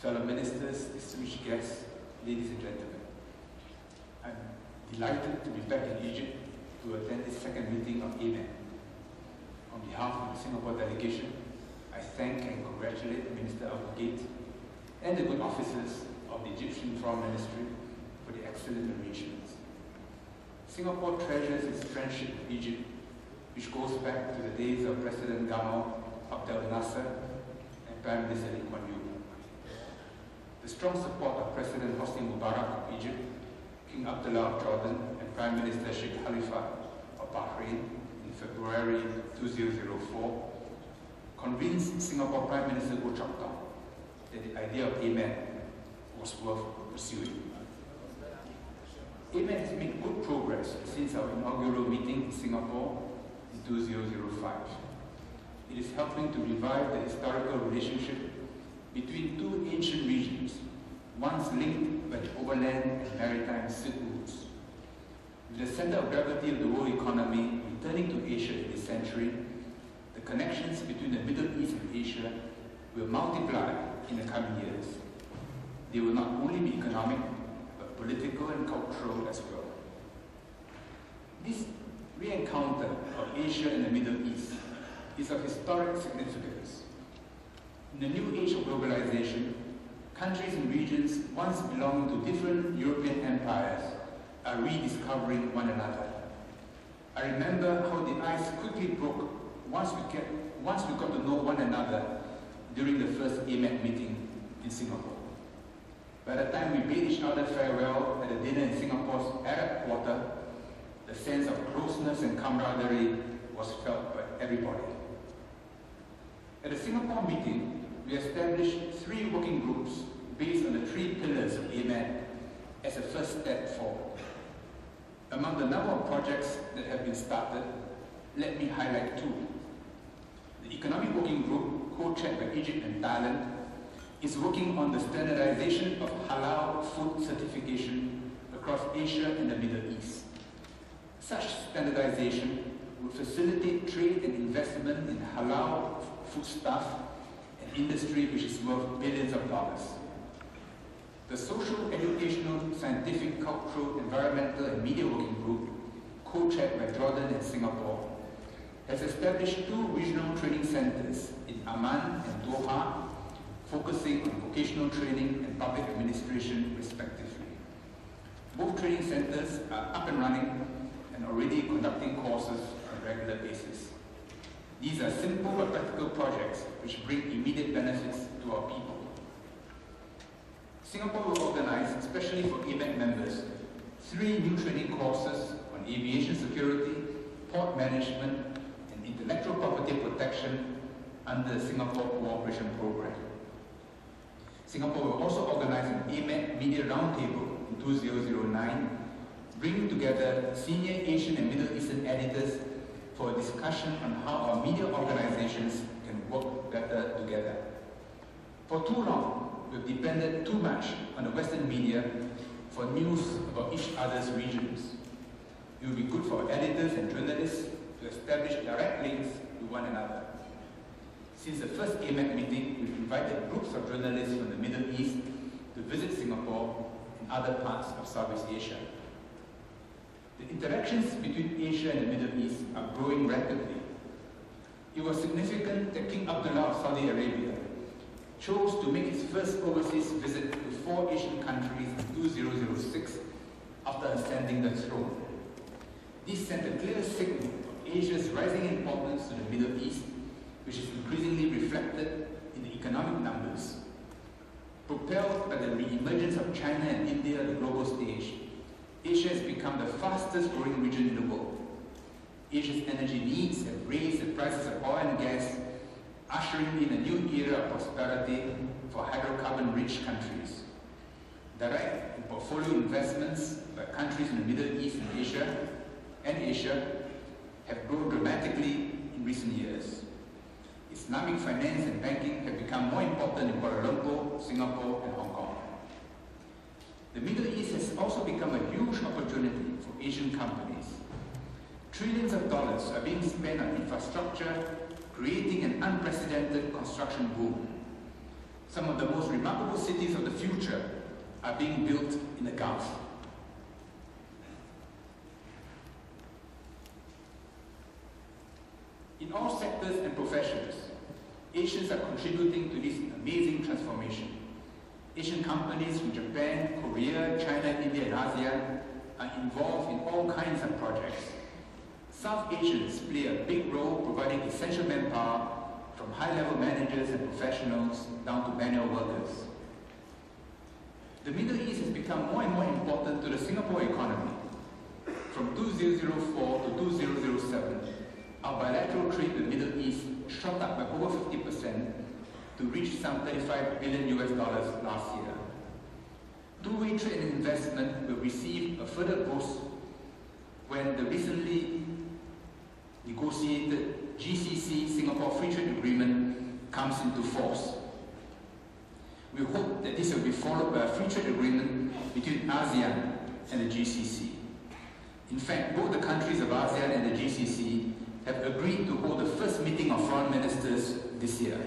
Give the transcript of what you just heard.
fellow ministers, distinguished guests, ladies and gentlemen. I'm delighted to be back in Egypt to attend this second meeting of AMED. On behalf of the Singapore delegation, I thank and congratulate Minister Al-Gate and the good officers of the Egyptian Foreign Ministry for the excellent arrangements. Singapore treasures its friendship with Egypt, which goes back to the days of President Gamal Abdel Nasser and Prime Minister Lee Kuan Yew. The strong support of President Hosni Mubarak of Egypt, King Abdullah of Jordan, and Prime Minister Sheikh of Bahrain in February 2004 convinced Singapore Prime Minister Goh Chok Tong that the idea of AMED was worth pursuing. AMED has made good progress since our inaugural meeting in Singapore in 2005. It is helping to revive the historical relationship between two ancient regions, once linked by the overland and maritime Silk routes. With the center of gravity of the world economy returning to Asia in this century, the connections between the Middle East and Asia will multiply in the coming years. They will not only be economic, but political and cultural as well. This re-encounter of Asia and the Middle East is of historic significance. In the new age of globalization, countries and regions once belonging to different European empires are rediscovering one another. I remember how the ice quickly broke once we got to know one another during the first AMED meeting in Singapore. By the time we bade each other farewell at a dinner in Singapore's Arab Quarter, the sense of closeness and camaraderie was felt by everybody. At the Singapore meeting, we established 3 working groups based on the 3 pillars of AMED as a first step forward. Among the number of projects that have been started, let me highlight 2. The Economic Working Group, co-chaired by Egypt and Thailand, is working on the standardization of halal food certification across Asia and the Middle East. Such standardization would facilitate trade and investment in halal foodstuff, an industry which is worth billions of dollars. The Social, Educational, Scientific, Cultural, Environmental and Media Working Group, co-chaired by Jordan and Singapore, has established 2 regional training centers in Amman and Doha, focusing on vocational training and public administration respectively. Both training centers are up and running and already conducting courses on a regular basis. These are simple but practical projects which bring immediate benefits to our people. Singapore will organize, especially for AMED members, 3 new training courses on aviation security, port management, and intellectual property protection under the Singapore Cooperation Program. Singapore will also organize an AMED Media Roundtable in 2009, bringing together senior Asian and Middle Eastern editors for a discussion on how our media organizations can work better together. For too long, we've depended too much on the Western media for news about each other's regions. It will be good for our editors and journalists to establish direct links to one another. Since the first AMED meeting, we've invited groups of journalists from the Middle East to visit Singapore and other parts of Southeast Asia. The interactions between Asia and the Middle East are growing rapidly. It was significant that King Abdullah of Saudi Arabia chose to make his first overseas visit to 4 Asian countries in 2006 after ascending the throne. This sent a clear signal of Asia's rising importance to the Middle East, which is increasingly reflected in the economic numbers. Propelled by the re-emergence of China and India on the global stage, Asia has become the fastest growing region in the world. Asia's energy needs have raised the prices of oil and gas, ushering in a new era of prosperity for hydrocarbon-rich countries. Direct and portfolio investments by countries in the Middle East and Asia have grown dramatically in recent years. Islamic finance and banking have become more important in Kuala Lumpur, Singapore, and Hong Kong. The Middle East has also become a huge opportunity for Asian companies. Trillions of dollars are being spent on infrastructure, creating an unprecedented construction boom. Some of the most remarkable cities of the future are being built in the Gulf. In all sectors and professions, Asians are contributing to this amazing transformation. Asian companies from Japan, Korea, China, India, and ASEAN are involved in all kinds of projects. South Asians play a big role providing essential manpower from high-level managers and professionals down to manual workers. The Middle East has become more and more important to the Singapore economy. From 2004 to 2007, our bilateral trade with the Middle East shot up by over 50% to reach some $35 billion last year. Two-way trade and investment will receive a further boost when the recently negotiated GCC Singapore Free Trade Agreement comes into force. We hope that this will be followed by a free trade agreement between ASEAN and the GCC. In fact, both the countries of ASEAN and the GCC have agreed to hold the first meeting of foreign ministers this year.